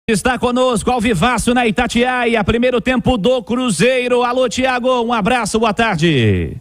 Está conosco ao vivaço na Itatiaia, primeiro tempo do Cruzeiro. Alô, Thiago, um abraço, boa tarde.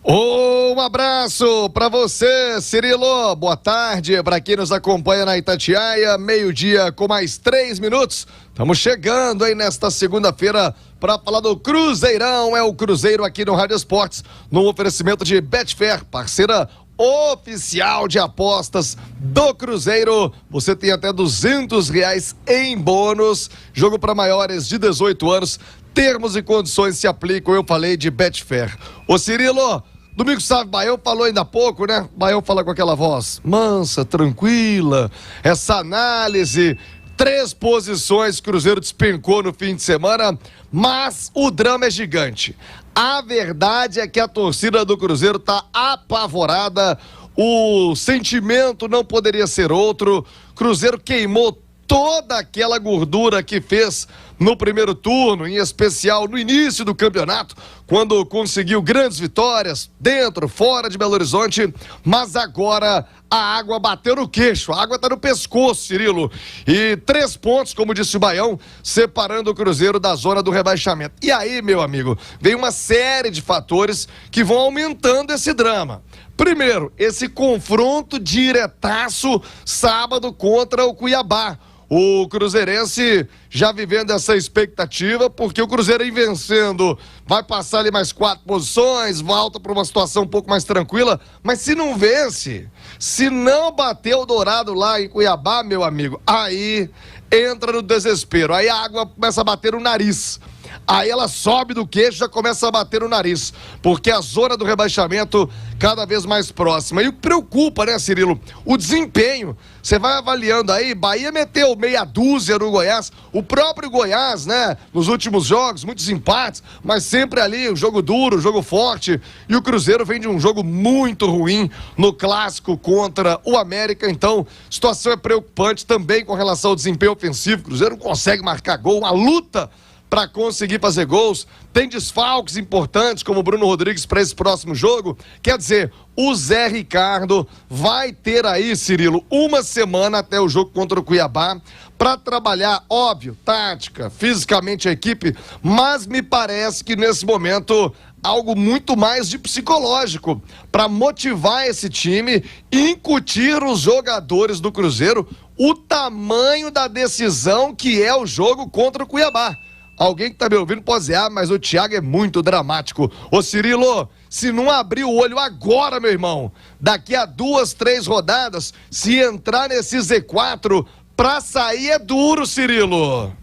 Um abraço para você, Cirilo. Boa tarde para quem nos acompanha na Itatiaia. Meio-dia com mais 3 minutos. Estamos chegando aí nesta segunda-feira para falar do Cruzeirão. É o Cruzeiro aqui no Rádio Esportes, no oferecimento de Betfair, parceira oficial de apostas do Cruzeiro. Você tem até R$200 em bônus. Jogo para maiores de 18 anos. Termos e condições se aplicam. Eu falei de Betfair. Ô Cirilo, Domingos Sávio Baião falou ainda há pouco, né? Baião fala com aquela voz mansa, tranquila. Essa análise. 3 posições, Cruzeiro despencou no fim de semana, mas o drama é gigante. A verdade é que a torcida do Cruzeiro está apavorada, o sentimento não poderia ser outro. Cruzeiro queimou toda aquela gordura que fez no primeiro turno, em especial no início do campeonato, quando conseguiu grandes vitórias, dentro, fora de Belo Horizonte, mas agora a água bateu no queixo, a água está no pescoço, Cirilo, e 3 pontos, como disse o Baião, separando o Cruzeiro da zona do rebaixamento. E aí, meu amigo, vem uma série de fatores que vão aumentando esse drama. Primeiro, esse confronto diretaço sábado contra o Cuiabá. O cruzeirense já vivendo essa expectativa, porque o Cruzeiro aí vencendo, vai passar ali mais 4 posições, volta para uma situação um pouco mais tranquila, mas se não vence, se não bater o Dourado lá em Cuiabá, meu amigo, aí entra no desespero, aí a água começa a bater no nariz. Aí ela sobe do queixo, já começa a bater no nariz, porque a zona do rebaixamento cada vez mais próxima. E o que preocupa, né, Cirilo? O desempenho. Você vai avaliando aí, Bahia meteu meia dúzia no Goiás, o próprio Goiás, né, nos últimos jogos, muitos empates, mas sempre ali, um jogo duro, um jogo forte, e o Cruzeiro vem de um jogo muito ruim no clássico contra o América, então, a situação é preocupante também com relação ao desempenho ofensivo. O Cruzeiro não consegue marcar gol, uma luta para conseguir fazer gols, tem desfalques importantes como o Bruno Rodrigues para esse próximo jogo. Quer dizer, o Zé Ricardo vai ter aí, Cirilo, uma semana até o jogo contra o Cuiabá para trabalhar, óbvio, tática, fisicamente a equipe, mas me parece que nesse momento algo muito mais de psicológico para motivar esse time e incutir nos jogadores do Cruzeiro o tamanho da decisão que é o jogo contra o Cuiabá. Alguém que tá me ouvindo pode dizer, mas o Thiago é muito dramático. Ô Cirilo, se não abrir o olho agora, meu irmão, daqui a 2, 3 rodadas, se entrar nesse Z4, pra sair é duro, Cirilo.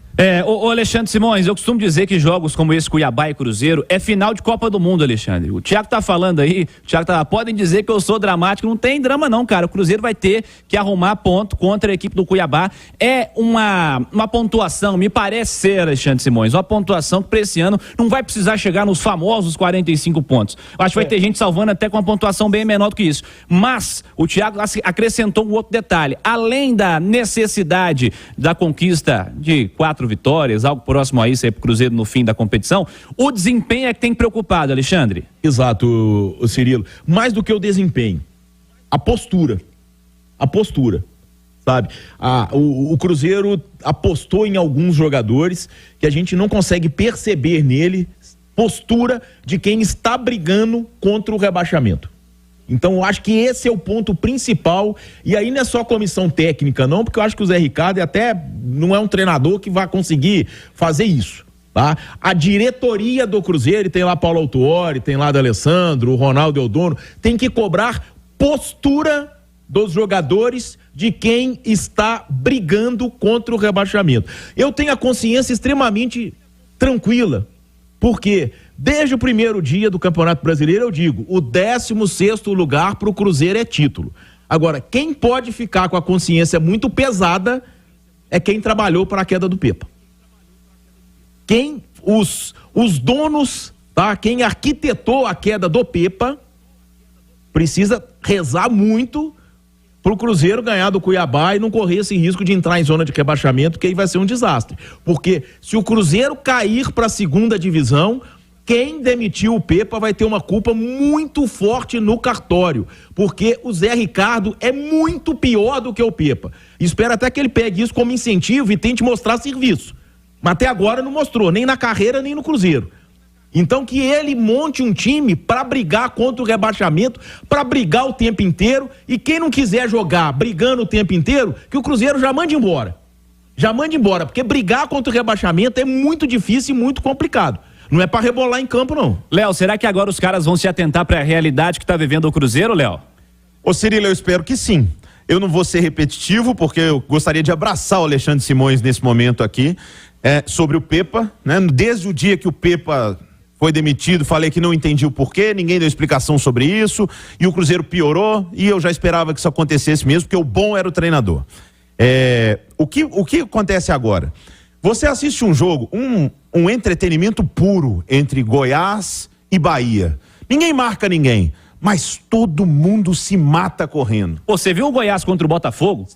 Ô Alexandre Simões, eu costumo dizer que jogos como esse, Cuiabá e Cruzeiro, é final de Copa do Mundo, Alexandre. O Thiago tá falando aí, podem dizer que eu sou dramático, não tem drama não, cara. O Cruzeiro vai ter que arrumar ponto contra a equipe do Cuiabá. É uma pontuação, me parece ser, Alexandre Simões, uma pontuação que pra esse ano não vai precisar chegar nos famosos 45 pontos. Eu acho que vai ter gente salvando até com uma pontuação bem menor do que isso. Mas o Thiago acrescentou um outro detalhe. Além da necessidade da conquista de 4 vitórias, algo próximo a isso aí pro Cruzeiro no fim da competição, o desempenho é que tem preocupado, Alexandre. Exato, Cirilo. Mais do que o desempenho, a postura, sabe? O Cruzeiro apostou em alguns jogadores que a gente não consegue perceber nele postura de quem está brigando contra o rebaixamento. Então eu acho que esse é o ponto principal, e aí não é só comissão técnica não, porque eu acho que o Zé Ricardo até não é um treinador que vai conseguir fazer isso, tá? A diretoria do Cruzeiro, tem lá Paulo Autuori, tem lá D'Alessandro, o Ronaldo Eudoro, tem que cobrar postura dos jogadores de quem está brigando contra o rebaixamento. Eu tenho a consciência extremamente tranquila, porque desde o primeiro dia do Campeonato Brasileiro eu digo, o 16º lugar para o Cruzeiro é título. Agora, quem pode ficar com a consciência muito pesada é quem trabalhou para a queda do Pepa. Os donos, tá? Quem arquitetou a queda do Pepa precisa rezar muito para o Cruzeiro ganhar do Cuiabá e não correr esse risco de entrar em zona de rebaixamento, que aí vai ser um desastre. Porque se o Cruzeiro cair para a 2ª divisão, quem demitiu o Pepa vai ter uma culpa muito forte no cartório, porque o Zé Ricardo é muito pior do que o Pepa. Espero até que ele pegue isso como incentivo e tente mostrar serviço. Mas até agora não mostrou, nem na carreira, nem no Cruzeiro. Então que ele monte um time para brigar contra o rebaixamento, para brigar o tempo inteiro, e quem não quiser jogar brigando o tempo inteiro, que o Cruzeiro já mande embora. Já mande embora, porque brigar contra o rebaixamento é muito difícil e muito complicado. Não é para rebolar em campo, não. Léo, será que agora os caras vão se atentar para a realidade que está vivendo o Cruzeiro, Léo? Ô Cirilo, eu espero que sim. Eu não vou ser repetitivo, porque eu gostaria de abraçar o Alexandre Simões nesse momento aqui, sobre o Pepa, né? Desde o dia que o Pepa foi demitido, falei que não entendi o porquê, ninguém deu explicação sobre isso, e o Cruzeiro piorou, e eu já esperava que isso acontecesse mesmo, porque o bom era o treinador. O que acontece agora? Você assiste um jogo, um entretenimento puro entre Goiás e Bahia. Ninguém marca ninguém, mas todo mundo se mata correndo. Você viu o Goiás contra o Botafogo?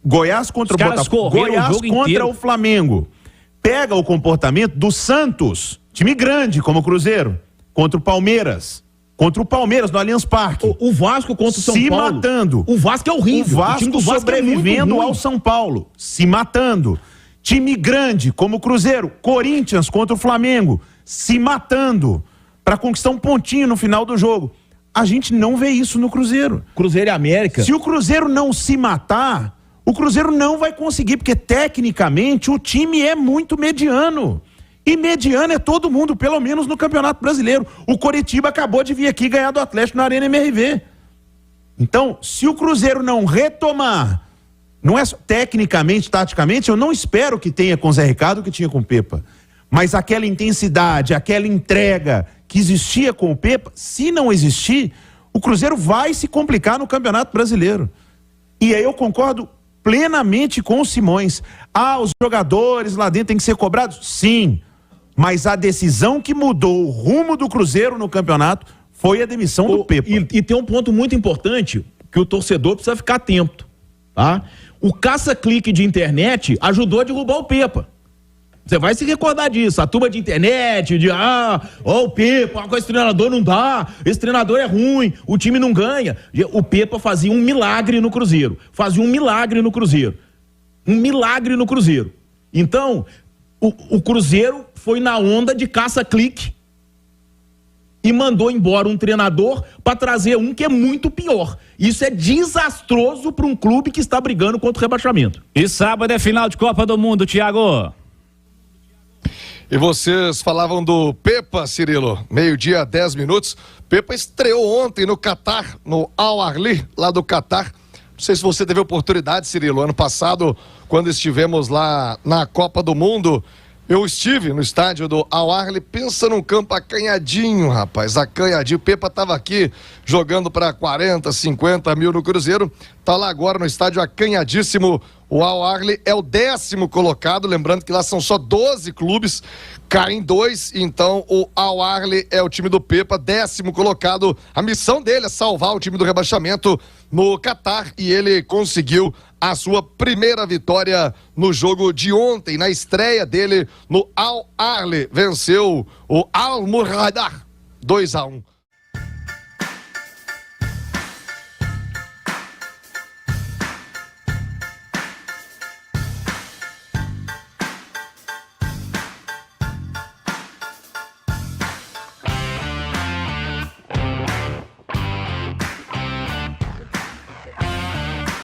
Goiás contra o Botafogo, Goiás contra o Flamengo. Pega o comportamento do Santos, time grande como o Cruzeiro, contra o Palmeiras no Allianz Parque. O Vasco contra o São Paulo. Se matando. O Vasco é horrível. O Vasco sobrevivendo ao São Paulo, se matando. Time grande como o Cruzeiro, Corinthians contra o Flamengo, se matando para conquistar um pontinho no final do jogo. A gente não vê isso no Cruzeiro. Cruzeiro e América. Se o Cruzeiro não se matar, o Cruzeiro não vai conseguir, porque tecnicamente o time é muito mediano. E mediano é todo mundo, pelo menos no Campeonato Brasileiro. O Coritiba acabou de vir aqui ganhar do Atlético na Arena MRV. Então, se o Cruzeiro não retomar, não é tecnicamente, taticamente, eu não espero que tenha com o Zé Ricardo o que tinha com o Pepa. Mas aquela intensidade, aquela entrega que existia com o Pepa, se não existir, o Cruzeiro vai se complicar no Campeonato Brasileiro. E aí eu concordo plenamente com o Simões. Os jogadores lá dentro têm que ser cobrados? Sim. Mas a decisão que mudou o rumo do Cruzeiro no campeonato foi a demissão do Pepa. E tem um ponto muito importante que o torcedor precisa ficar atento, tá? O caça-clique de internet ajudou a derrubar o Pepa. Você vai se recordar disso. A turma de internet, o Pepa, com esse treinador não dá, esse treinador é ruim, o time não ganha. O Pepa fazia um milagre no Cruzeiro. Um milagre no Cruzeiro. Então, o Cruzeiro foi na onda de caça-clique e mandou embora um treinador para trazer um que é muito pior. Isso é desastroso para um clube que está brigando contra o rebaixamento. E sábado é final de Copa do Mundo, Thiago. E vocês falavam do Pepa, Cirilo, 12:10. Pepa estreou ontem no Catar, no Al Ahly, lá do Catar. Não sei se você teve oportunidade, Cirilo, ano passado, quando estivemos lá na Copa do Mundo, eu estive no estádio do Al Ahly, pensa num campo acanhadinho, rapaz, acanhadinho. Pepa estava aqui jogando para 40, 50 mil no Cruzeiro, tá lá agora no estádio acanhadíssimo. O Al Ahly é o 10º colocado, lembrando que lá são só 12 clubes, caem 2, então o Al Ahly é o time do Pepa, 10º colocado. A missão dele é salvar o time do rebaixamento no Catar, e ele conseguiu a sua primeira vitória no jogo de ontem, na estreia dele no Al Ahly. Venceu o Al Murradar 2-1.